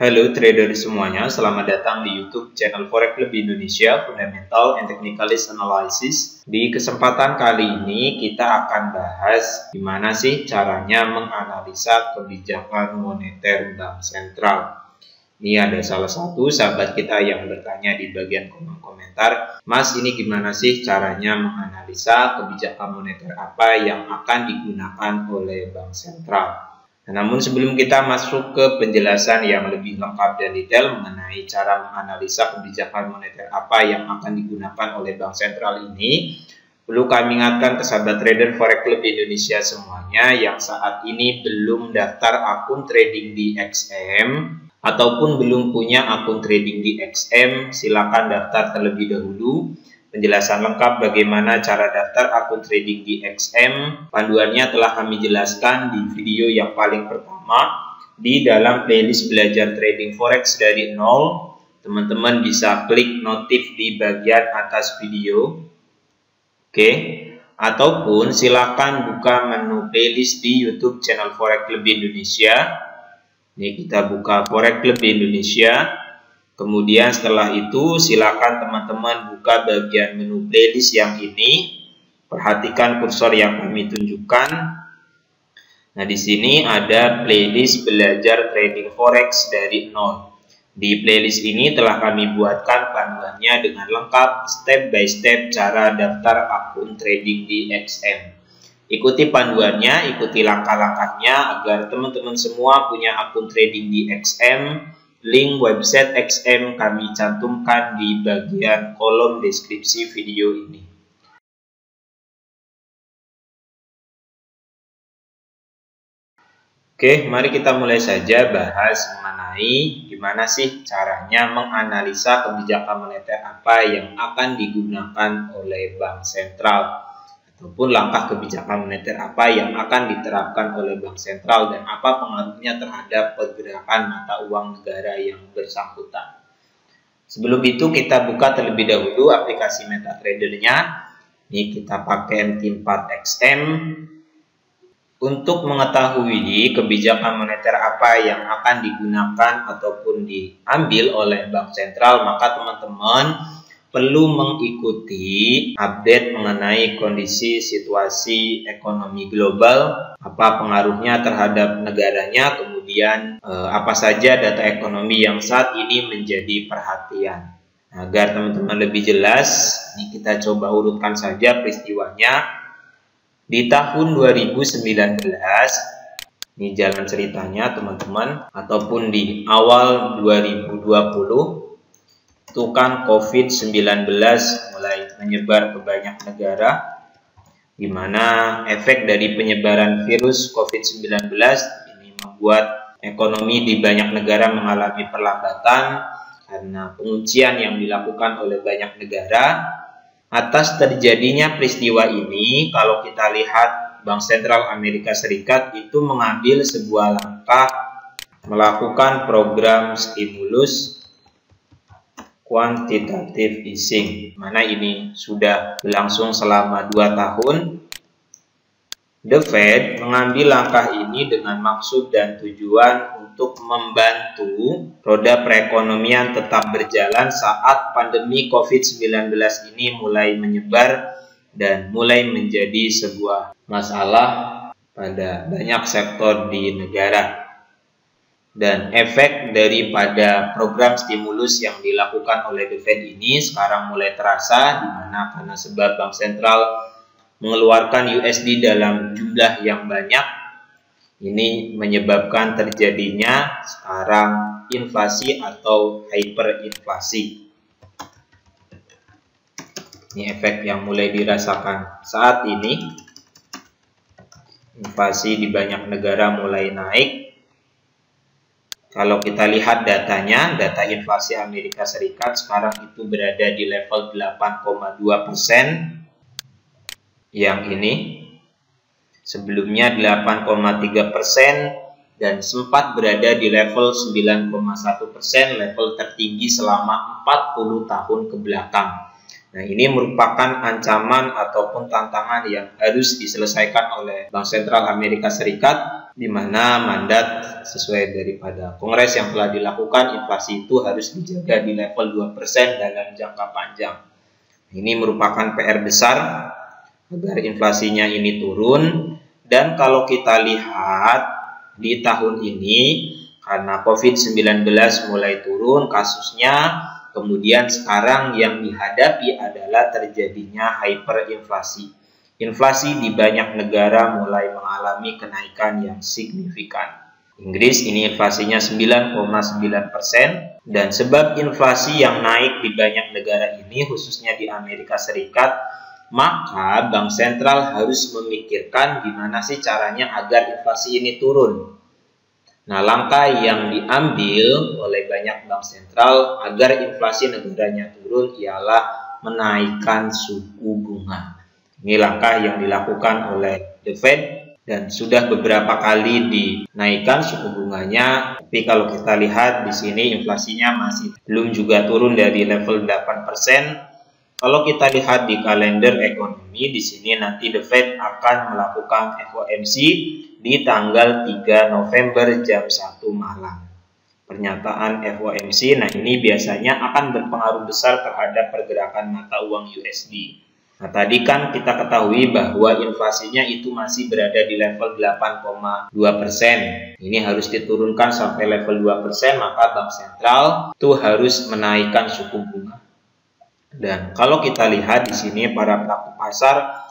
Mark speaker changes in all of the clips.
Speaker 1: Halo trader semuanya, selamat datang di YouTube channel Forex Club Indonesia Fundamental and Technicalist Analysis. Di kesempatan kali ini kita akan bahas gimana sih caranya menganalisa kebijakan moneter bank sentral. Ini ada salah satu sahabat kita yang bertanya di bagian kolom komentar, Mas, ini gimana sih caranya menganalisa kebijakan moneter apa yang akan digunakan oleh bank sentral? Namun sebelum kita masuk ke penjelasan yang lebih lengkap dan detail mengenai cara menganalisa kebijakan moneter apa yang akan digunakan oleh bank sentral ini, perlu kami ingatkan ke sahabat trader Forex Club Indonesia semuanya yang saat ini belum daftar akun trading di XM ataupun belum punya akun trading di XM, silakan daftar terlebih dahulu. Penjelasan lengkap bagaimana cara daftar akun trading di XM, panduannya telah kami jelaskan di video yang paling pertama di dalam playlist belajar trading forex dari nol. Teman-teman bisa klik notif di bagian atas video. Oke, ataupun silakan buka menu playlist di YouTube channel Forex Club Indonesia. Ini kita buka Forex Club Indonesia. Kemudian setelah itu silakan teman-teman buka bagian menu playlist yang ini. Perhatikan kursor yang kami tunjukkan. Nah, di sini ada playlist belajar trading forex dari nol. Di playlist ini telah kami buatkan panduannya dengan lengkap step by step cara daftar akun trading di XM. Ikuti panduannya, ikuti langkah-langkahnya agar teman-teman semua punya akun trading di XM. Link website XM kami cantumkan di bagian kolom deskripsi video ini. Oke, mari kita mulai saja bahas mengenai gimana sih caranya menganalisa kebijakan moneter apa yang akan digunakan oleh bank sentral. Ataupun langkah kebijakan moneter apa yang akan diterapkan oleh bank sentral dan apa pengaruhnya terhadap pergerakan mata uang negara yang bersangkutan. Sebelum itu kita buka terlebih dahulu aplikasi MetaTrader-nya. Ini kita pakai MT4XM. Untuk mengetahui kebijakan moneter apa yang akan digunakan ataupun diambil oleh bank sentral, maka teman-teman perlu mengikuti update mengenai kondisi situasi ekonomi global, apa pengaruhnya terhadap negaranya, kemudian apa saja data ekonomi yang saat ini menjadi perhatian. Agar teman-teman lebih jelas, ini kita coba urutkan saja peristiwanya. Di tahun 2019, ini jalan ceritanya teman-teman, ataupun di awal 2020, itu kan COVID-19 mulai menyebar ke banyak negara, di mana efek dari penyebaran virus COVID-19 ini membuat ekonomi di banyak negara mengalami perlambatan karena penguncian yang dilakukan oleh banyak negara. Atas terjadinya peristiwa ini, kalau kita lihat Bank Sentral Amerika Serikat itu mengambil sebuah langkah melakukan program stimulus quantitative easing, mana ini sudah berlangsung selama 2 tahun. The Fed mengambil langkah ini dengan maksud dan tujuan untuk membantu roda perekonomian tetap berjalan saat pandemi COVID-19 ini mulai menyebar dan mulai menjadi sebuah masalah pada banyak sektor di negara. Dan efek daripada program stimulus yang dilakukan oleh The Fed ini sekarang mulai terasa, di mana karena sebab bank sentral mengeluarkan USD dalam jumlah yang banyak. Ini menyebabkan terjadinya sekarang inflasi atau hyperinflasi. Ini efek yang mulai dirasakan saat ini. Inflasi di banyak negara mulai naik. Kalau kita lihat datanya, data inflasi Amerika Serikat sekarang itu berada di level 8,2%. Yang ini sebelumnya 8,3% dan sempat berada di level 9,1%, level tertinggi selama 40 tahun ke belakang. Nah, ini merupakan ancaman ataupun tantangan yang harus diselesaikan oleh Bank Sentral Amerika Serikat di mana mandat sesuai daripada Kongres yang telah dilakukan, inflasi itu harus dijaga di level 2% dalam jangka panjang. Ini merupakan PR besar agar inflasinya ini turun. Dan kalau kita lihat di tahun ini, karena COVID-19 mulai turun kasusnya, kemudian sekarang yang dihadapi adalah terjadinya hyperinflasi. Inflasi di banyak negara mulai mengalami kenaikan yang signifikan. Inggris ini inflasinya 9,9%, dan sebab inflasi yang naik di banyak negara ini, khususnya di Amerika Serikat, maka Bank Sentral harus memikirkan gimana sih caranya agar inflasi ini turun. Nah, langkah yang diambil oleh banyak bank sentral agar inflasi negaranya turun ialah menaikkan suku bunga. Ini langkah yang dilakukan oleh The Fed dan sudah beberapa kali dinaikkan suku bunganya. Tapi kalau kita lihat di sini inflasinya masih belum juga turun dari level 8%. Kalau kita lihat di kalender ekonomi, di sini nanti The Fed akan melakukan FOMC di tanggal 3 November jam 1 malam. Pernyataan FOMC, nah ini biasanya akan berpengaruh besar terhadap pergerakan mata uang USD. Nah, tadi kan kita ketahui bahwa inflasinya itu masih berada di level 8,2%. Ini harus diturunkan sampai level 2%, maka Bank Sentral itu harus menaikkan suku bunga. Dan kalau kita lihat di sini para pelaku pasar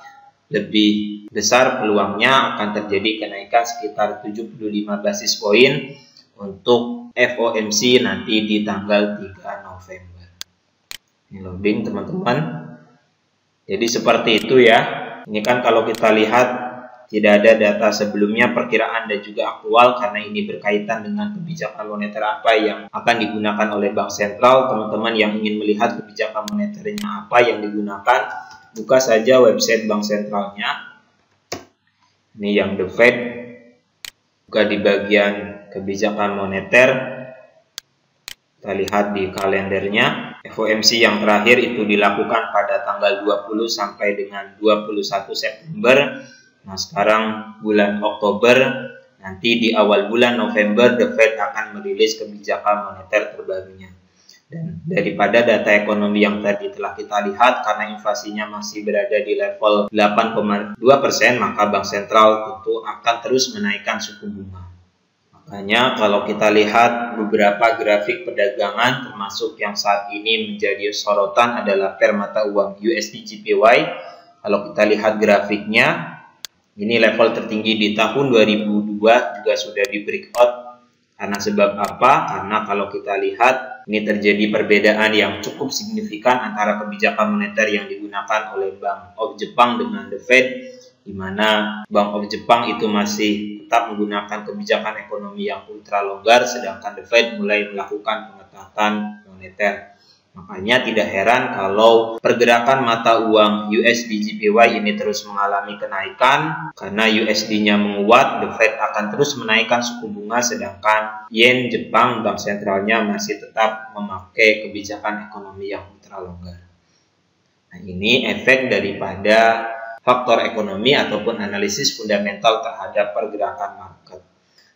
Speaker 1: lebih besar peluangnya akan terjadi kenaikan sekitar 75 basis poin untuk FOMC nanti di tanggal 3 November. Ini loading teman-teman. Jadi seperti itu ya. Ini kan kalau kita lihat tidak ada data sebelumnya perkiraan dan juga aktual karena ini berkaitan dengan kebijakan moneter apa yang akan digunakan oleh Bank Sentral. Teman-teman yang ingin melihat kebijakan moneternya apa yang digunakan, buka saja website Bank Sentralnya. Ini yang The Fed. Buka di bagian kebijakan moneter. Kita lihat di kalendernya. FOMC yang terakhir itu dilakukan pada tanggal 20 sampai dengan 21 September. Nah, sekarang bulan Oktober, nanti di awal bulan November The Fed akan merilis kebijakan moneter terbarunya. Dan daripada data ekonomi yang tadi telah kita lihat, karena inflasinya masih berada di level 8,2%, maka Bank Sentral tentu akan terus menaikkan suku bunga. Makanya kalau kita lihat beberapa grafik perdagangan, termasuk yang saat ini menjadi sorotan adalah pair mata uang USD JPY. Kalau kita lihat grafiknya, ini level tertinggi di tahun 2002 juga sudah di breakout. Karena sebab apa? Karena kalau kita lihat ini terjadi perbedaan yang cukup signifikan antara kebijakan moneter yang digunakan oleh Bank of Jepang dengan The Fed, di mana Bank of Jepang itu masih tetap menggunakan kebijakan ekonomi yang ultra longgar, sedangkan The Fed mulai melakukan pengetatan moneter. Makanya tidak heran kalau pergerakan mata uang USD JPY ini terus mengalami kenaikan, karena USD-nya menguat, The Fed akan terus menaikkan suku bunga, sedangkan Yen Jepang, bank sentralnya masih tetap memakai kebijakan ekonomi yang ultra longgar. Nah, ini efek daripada faktor ekonomi ataupun analisis fundamental terhadap pergerakan market.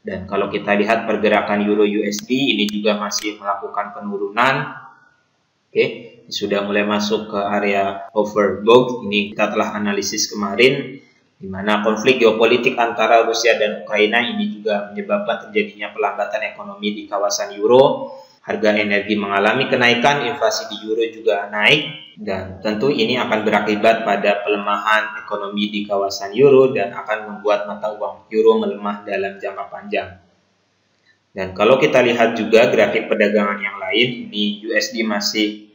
Speaker 1: Dan kalau kita lihat pergerakan Euro USD ini juga masih melakukan penurunan. Oke, sudah mulai masuk ke area overbought. Ini kita telah analisis kemarin, di mana konflik geopolitik antara Rusia dan Ukraina ini juga menyebabkan terjadinya pelambatan ekonomi di kawasan Euro. Harga energi mengalami kenaikan, inflasi di Euro juga naik, dan tentu ini akan berakibat pada pelemahan ekonomi di kawasan Euro dan akan membuat mata uang Euro melemah dalam jangka panjang. Dan kalau kita lihat juga grafik perdagangan yang lain, ini USD masih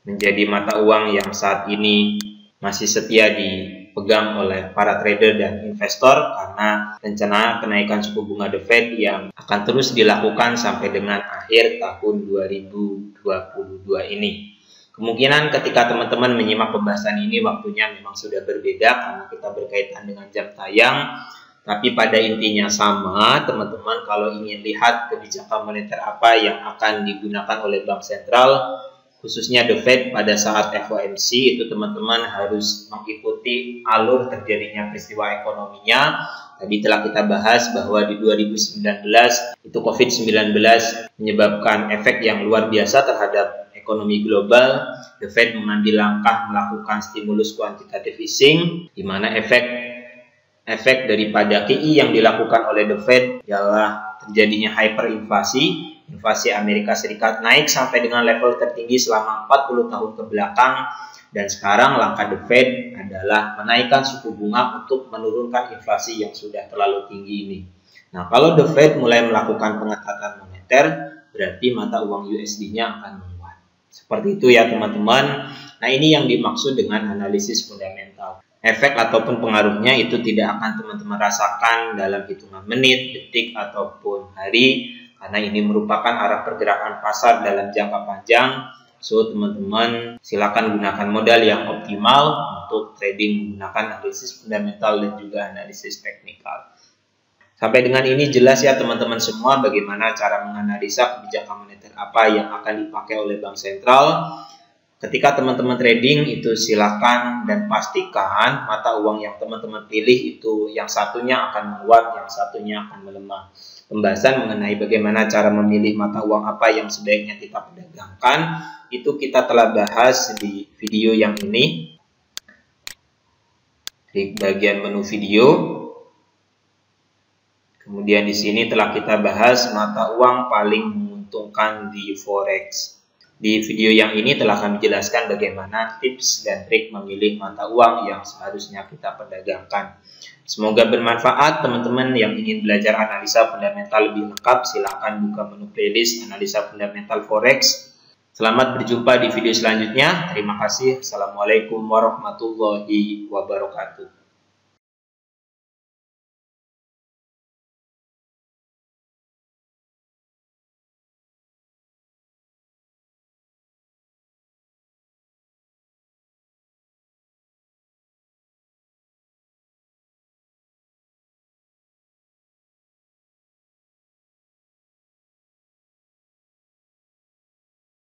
Speaker 1: menjadi mata uang yang saat ini masih setia dipegang oleh para trader dan investor karena rencana kenaikan suku bunga The Fed yang akan terus dilakukan sampai dengan akhir tahun 2022 ini. Kemungkinan ketika teman-teman menyimak pembahasan ini waktunya memang sudah berbeda karena kita berkaitan dengan jam tayang. Tapi pada intinya sama, teman-teman kalau ingin lihat kebijakan moneter apa yang akan digunakan oleh Bank Sentral, khususnya The Fed pada saat FOMC itu teman-teman harus mengikuti alur terjadinya peristiwa ekonominya. Tadi telah kita bahas bahwa di 2019 itu COVID-19 menyebabkan efek yang luar biasa terhadap ekonomi global. The Fed mengambil langkah melakukan stimulus quantitative easing, di mana efek daripada QE yang dilakukan oleh The Fed adalah terjadinya hyperinflasi. Inflasi Amerika Serikat naik sampai dengan level tertinggi selama 40 tahun ke belakang, dan sekarang langkah The Fed adalah menaikkan suku bunga untuk menurunkan inflasi yang sudah terlalu tinggi ini. Nah, kalau The Fed mulai melakukan pengetatan moneter, berarti mata uang USD-nya akan menguat. Seperti itu ya teman-teman. Nah, ini yang dimaksud dengan analisis fundamental. Efek ataupun pengaruhnya itu tidak akan teman-teman rasakan dalam hitungan menit, detik, ataupun hari, karena ini merupakan arah pergerakan pasar dalam jangka panjang. So, teman-teman silakan gunakan modal yang optimal untuk trading menggunakan analisis fundamental dan juga analisis teknikal. Sampai dengan ini jelas ya teman-teman semua bagaimana cara menganalisa kebijakan moneter apa yang akan dipakai oleh bank sentral. Ketika teman-teman trading itu silakan dan pastikan mata uang yang teman-teman pilih itu yang satunya akan menguat, yang satunya akan melemah. Pembahasan mengenai bagaimana cara memilih mata uang apa yang sebaiknya kita perdagangkan itu kita telah bahas di video yang ini. Di bagian menu video. Kemudian di sini telah kita bahas mata uang paling menguntungkan di forex. Di video yang ini telah kami jelaskan bagaimana tips dan trik memilih mata uang yang seharusnya kita perdagangkan. Semoga bermanfaat teman-teman yang ingin belajar analisa fundamental lebih lengkap. Silakan buka menu playlist analisa fundamental forex. Selamat berjumpa di video selanjutnya. Terima kasih. Assalamualaikum warahmatullahi wabarakatuh.